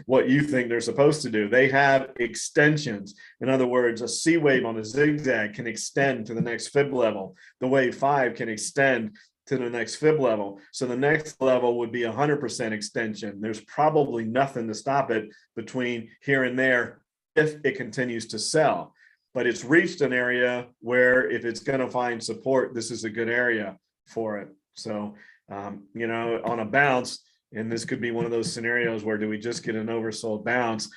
what you think they're supposed to do. They have extensions. In other words, a C wave on a zigzag can extend to the next fib level. The wave 5 can extend to the next fib level. So the next level would be 100% extension. There's probably nothing to stop it between here and there if it continues to sell. But it's reached an area where if it's going to find support, this is a good area for it. So, on a bounce, and this could be one of those scenarios where do we just get an oversold bounce?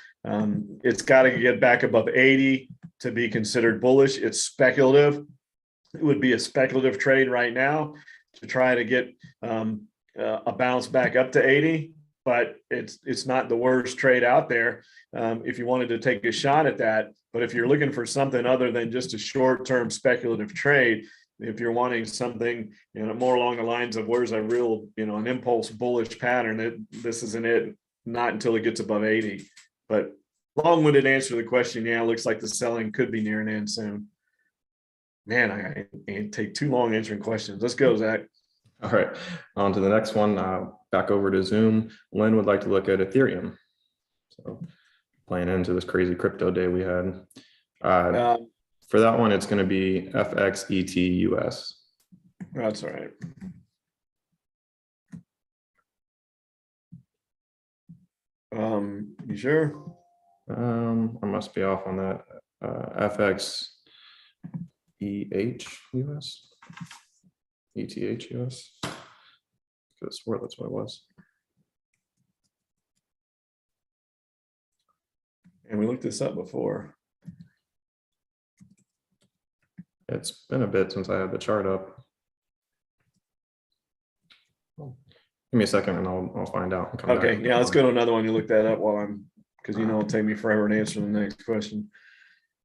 It's got to get back above 80 to be considered bullish. It's speculative. It would be a speculative trade right now to try to get a bounce back up to 80. but it's not the worst trade out there if you wanted to take a shot at that. But if you're looking for something other than just a short-term speculative trade, if you're wanting something, more along the lines of where's a real, an impulse bullish pattern, this isn't it. Not until it gets above 80. But long-winded answer to the question, yeah, it looks like the selling could be near an end soon. Man, I can't take too long answering questions. Let's go, Zach. All right, on to the next one. Back over to Zoom. Lynn would like to look at Ethereum. So playing into this crazy crypto day we had. For that one, it's going to be FXETUS. That's all right. You sure? I must be off on that. FXEHUS. ETHUS. I swear that's what it was. And we looked this up before. It's been a bit since I had the chart up. Give me a second and I'll find out. And come Okay, back. yeah, let's go to another one. You look that up while because it'll take me forever to answer the next question.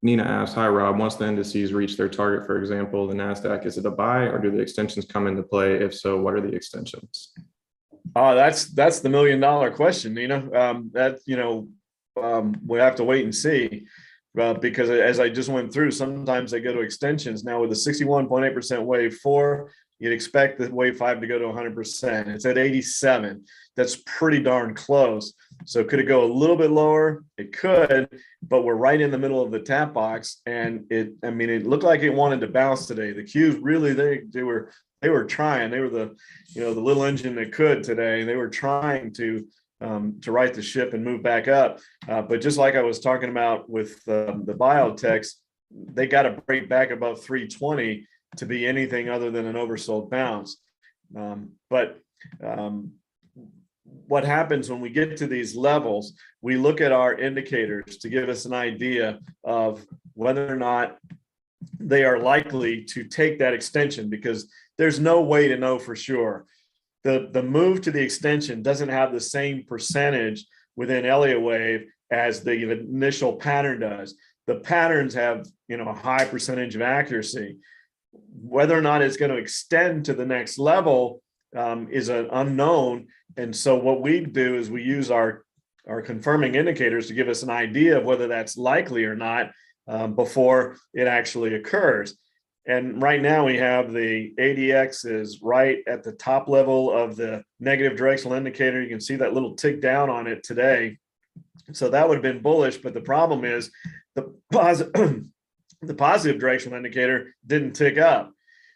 Nina asks, hi Rob, once the indices reach their target, for example, the NASDAQ, is it a buy or do the extensions come into play? If so, what are the extensions? That's the $1 million question, Nina. We have to wait and see. Because as I just went through, sometimes they go to extensions. Now with the 61.8% wave 4, you'd expect the wave 5 to go to 100%. It's at 87. That's pretty darn close. So could it go a little bit lower? It could, but we're right in the middle of the tap box, and it looked like it wanted to bounce today. The Qs really they were trying. They were the little engine that could today. They were trying to right the ship and move back up. But just like I was talking about with the biotechs, they got to break back above 320 to be anything other than an oversold bounce. What happens when we get to these levels, we look at our indicators to give us an idea of whether or not they are likely to take that extension, because there's no way to know for sure. The move to the extension doesn't have the same percentage within Elliott Wave as the initial pattern does. The patterns have a high percentage of accuracy. Whether or not it's going to extend to the next level is an unknown. And so what we do is we use our confirming indicators to give us an idea of whether that's likely or not before it actually occurs. And right now we have the ADX is right at the top level of the negative directional indicator. You can see that little tick down on it today. So that would have been bullish, but the problem is the positive directional indicator didn't tick up.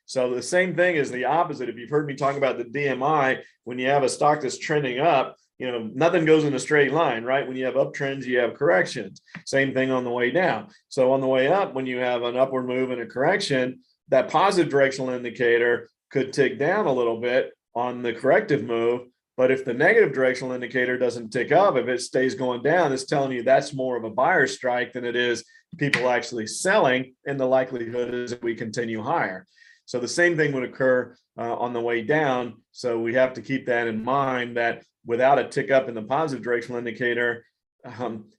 So the same thing is the opposite. If you've heard me talk about the DMI, when you have a stock that's trending up, nothing goes in a straight line, right? When you have uptrends, you have corrections. Same thing on the way down. So on the way up, when you have an upward move and a correction, that positive directional indicator could tick down a little bit on the corrective move. But if the negative directional indicator doesn't tick up, if it stays going down, it's telling you that's more of a buyer strike than it is people actually selling, and the likelihood is that we continue higher. So the same thing would occur on the way down. So we have to keep that in mind, that without a tick up in the positive directional indicator,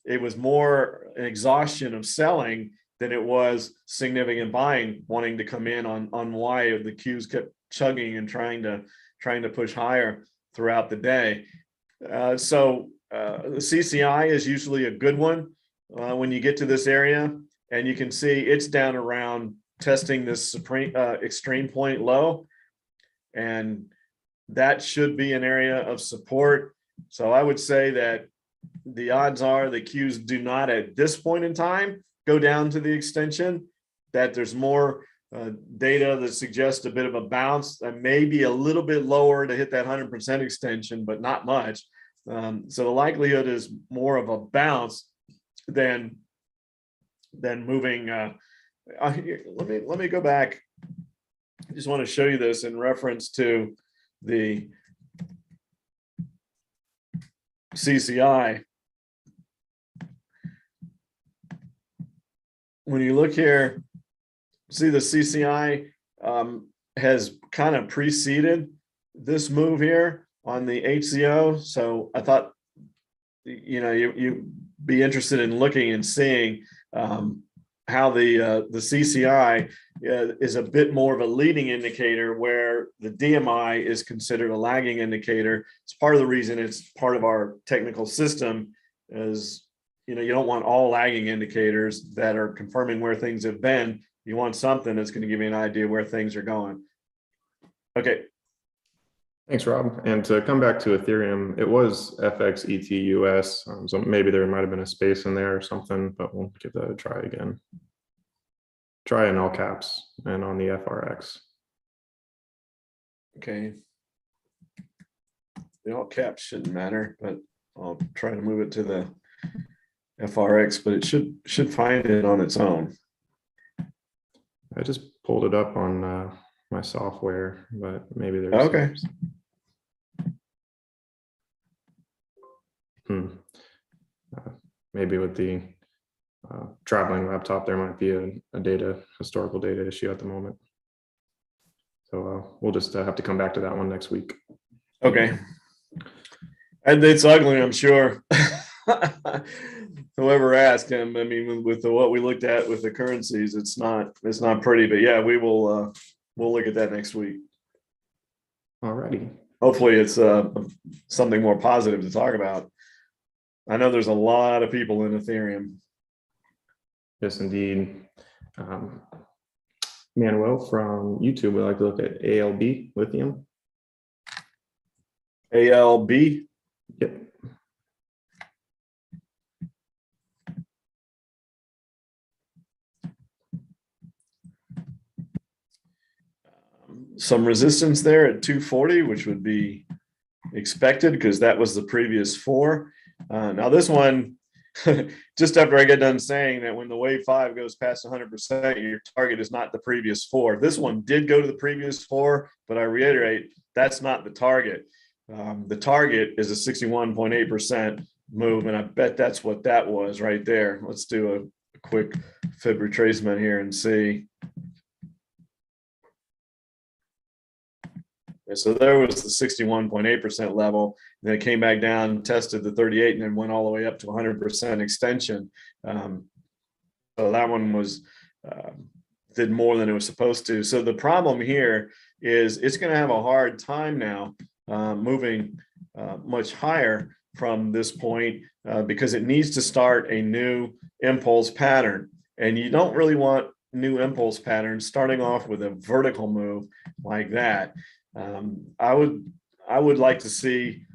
it was more an exhaustion of selling than it was significant buying wanting to come in on why the Qs kept chugging and trying to push higher throughout the day. So the CCI is usually a good one when you get to this area, and you can see it's down around testing this extreme point low, and that should be an area of support. So I would say that the odds are the Qs do not at this point in time go down to the extension, that there's more data that suggests a bit of a bounce, and maybe a little bit lower to hit that 100% extension, but not much. So the likelihood is more of a bounce than moving. Let me go back. I just want to show you this in reference to the CCI. When you look here, see the CCI has kind of preceded this move here. on the HCO. So I thought, you be interested in looking and seeing how the CCI is a bit more of a leading indicator, where the DMI is considered a lagging indicator. It's part of the reason it's part of our technical system is, you don't want all lagging indicators that are confirming where things have been. You want something that's going to give you an idea where things are going. Okay. Thanks, Rob. And to come back to Ethereum, it was FXETUS, so maybe there might have been a space in there or something, but we'll give that a try again. Try in all caps and on the FRX. Okay. The all caps shouldn't matter, but I'll try to move it to the FRX, but it should find it on its own. I just pulled it up on my software, but maybe there's okay. Maybe with the traveling laptop, there might be a historical data issue at the moment. So we'll just have to come back to that one next week. Okay. And it's ugly, I'm sure. Whoever asked him, I mean, with what we looked at with the currencies, it's not pretty, but yeah, we'll look at that next week. All righty. Hopefully it's something more positive to talk about. I know there's a lot of people in Ethereum. Yes, indeed. Manuel from YouTube would like to look at ALB lithium. ALB? Yep. Some resistance there at 240, which would be expected because that was the previous 4. Now this one, just after I get done saying that when the wave 5 goes past 100%, your target is not the previous 4. This one did go to the previous 4, but I reiterate, that's not the target. The target is a 61.8% move, and I bet that's what that was right there. Let's do a quick fib retracement here and see. So there was the 61.8% level. Then it came back down, tested the 38, and then went all the way up to 100% extension. So that one was did more than it was supposed to. So the problem here is it's going to have a hard time now moving much higher from this point because it needs to start a new impulse pattern. And you don't really want new impulse patterns starting off with a vertical move like that. I would like to see,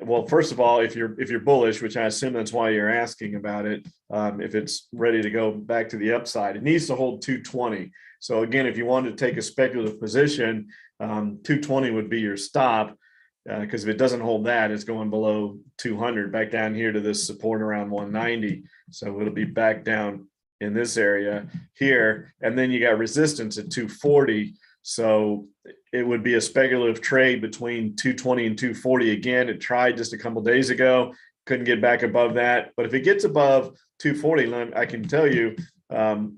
well, first of all, if you're bullish, which I assume that's why you're asking about it, if it's ready to go back to the upside, it needs to hold 220. So again, if you wanted to take a speculative position, 220 would be your stop, because if it doesn't hold that, it's going below 200, back down here to this support around 190. So it'll be back down in this area here, and then you got resistance at 240. So it would be a speculative trade between 220 and 240. Again, it tried just a couple of days ago, couldn't get back above that. But if it gets above 240, I can tell you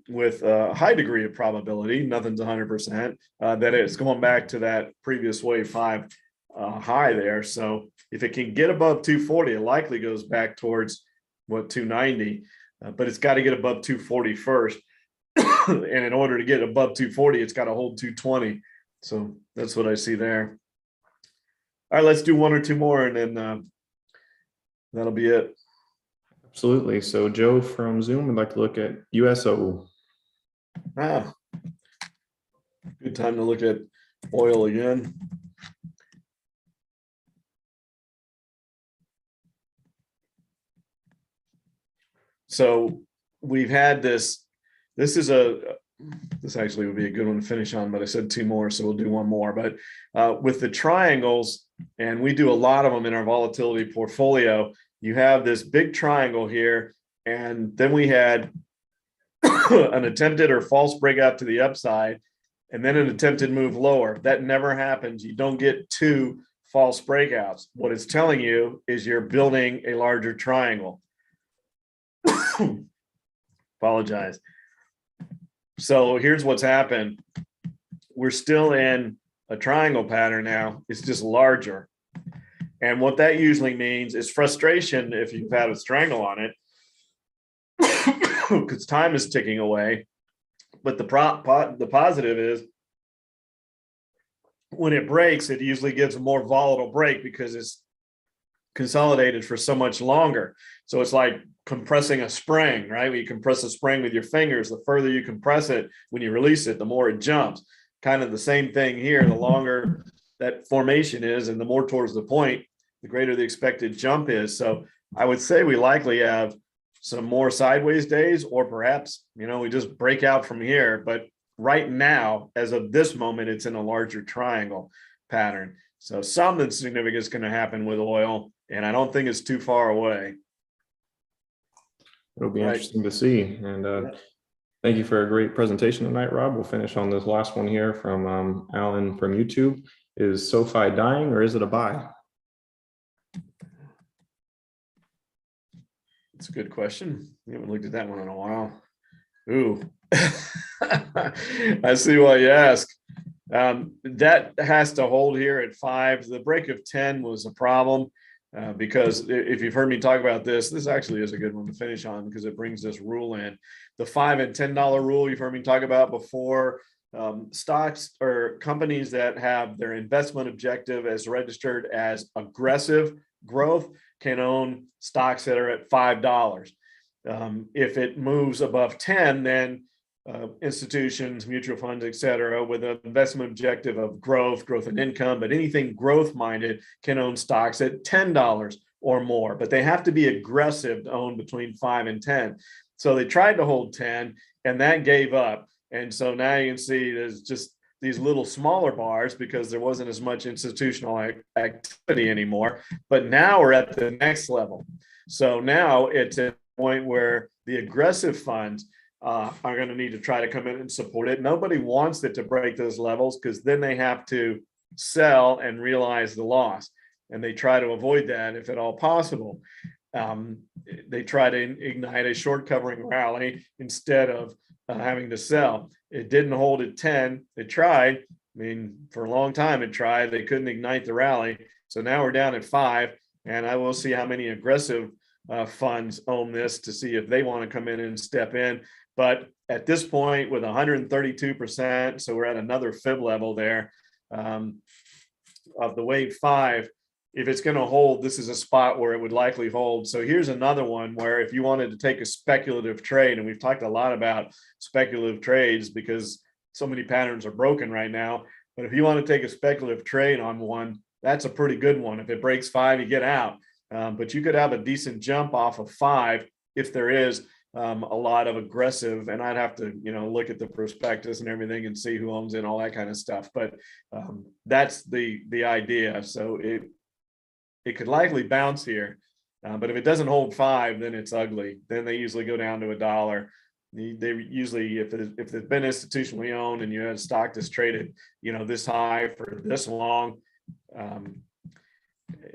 with a high degree of probability, nothing's 100%, that it's going back to that previous wave 5 high there. So if it can get above 240, it likely goes back towards 290, but it's got to get above 240 first. And in order to get above 240, it's got to hold 220. So that's what I see there. All right, let's do one or two more, and then that'll be it. Absolutely. So Joe from Zoom would like to look at USO. Good time to look at oil again. So we've had this. This actually would be a good one to finish on, but I said 2 more, so we'll do 1 more. But with the triangles, and we do a lot of them in our volatility portfolio, you have this big triangle here, and then we had an attempted or false breakout to the upside, and then an attempted move lower. That never happens. You don't get 2 false breakouts. What it's telling you is you're building a larger triangle. Apologize. So here's what's happened. We're still in a triangle pattern now. It's just larger. And what that usually means is frustration if you've had a strangle on it, because time is ticking away. But the positive is when it breaks, it usually gives a more volatile break because it's consolidated for so much longer. So it's like compressing a spring, right? When you compress a spring with your fingers, the further you compress it, when you release it, the more it jumps. Kind of the same thing here. The longer that formation is and the more towards the point, the greater the expected jump is. So I would say we likely have some more sideways days, or perhaps, we just break out from here. But right now, as of this moment, it's in a larger triangle pattern. So something significant is going to happen with oil, and I don't think it's too far away. It'll be interesting to see. And thank you for a great presentation tonight, Rob. We'll finish on this last one here from Alan from YouTube. Is SoFi dying or is it a buy? It's a good question. We haven't looked at that one in a while. Ooh, I see why you ask. That has to hold here at 5. The break of 10 was a problem because if you've heard me talk about this actually is a good one to finish on because it brings this rule in. The $5 and $10 rule you've heard me talk about before. Stocks or companies that have their investment objective as registered as aggressive growth can own stocks that are at $5. If it moves above 10, then institutions, mutual funds, et cetera, with an investment objective of growth and income, but anything growth minded can own stocks at $10 or more, but they have to be aggressive to own between 5 and 10. So they tried to hold 10 and that gave up. And so now you can see there's just these little smaller bars because there wasn't as much institutional activity anymore. But now we're at the next level. So now it's at a point where the aggressive funds are going to need to try to come in and support it. Nobody wants it to break those levels because then they have to sell and realize the loss. And they try to avoid that if at all possible. They try to ignite a short covering rally instead of having to sell. It didn't hold at 10. It tried. I mean, for a long time it tried. They couldn't ignite the rally. So now we're down at 5. And I will see how many aggressive funds own this to see if they want to come in and step in. But at this point, with 132%, so we're at another fib level there of the wave 5. If it's going to hold, this is a spot where it would likely hold. So here's another one where if you wanted to take a speculative trade, and we've talked a lot about speculative trades because so many patterns are broken right now. But if you want to take a speculative trade on one, that's a pretty good one. If it breaks 5, you get out. But you could have a decent jump off of 5 if there is a lot of aggressive, and I'd have to, look at the prospectus and everything and see who owns it and all that kind of stuff. But that's the idea. So it could likely bounce here, but if it doesn't hold 5, then it's ugly. Then they usually go down to $1. They usually, if it's been institutionally owned and you had a stock that's traded, this high for this long,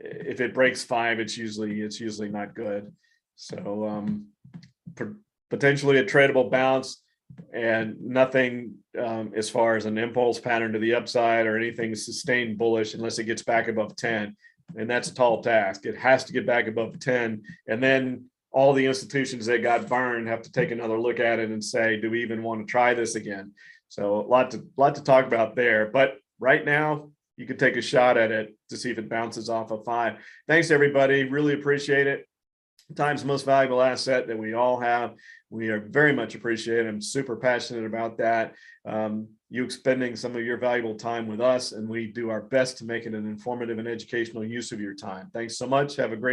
if it breaks 5, it's usually not good. So potentially a tradable bounce and nothing as far as an impulse pattern to the upside or anything sustained bullish unless it gets back above 10. And that's a tall task. It has to get back above 10. And then all the institutions that got burned have to take another look at it and say, do we even want to try this again? So a lot to talk about there. But right now, you could take a shot at it to see if it bounces off of 5. Thanks, everybody. Really appreciate it. Time's the most valuable asset that we all have. We are very much appreciated. I'm super passionate about that. You spending some of your valuable time with us, and we do our best to make it an informative and educational use of your time. Thanks so much. Have a great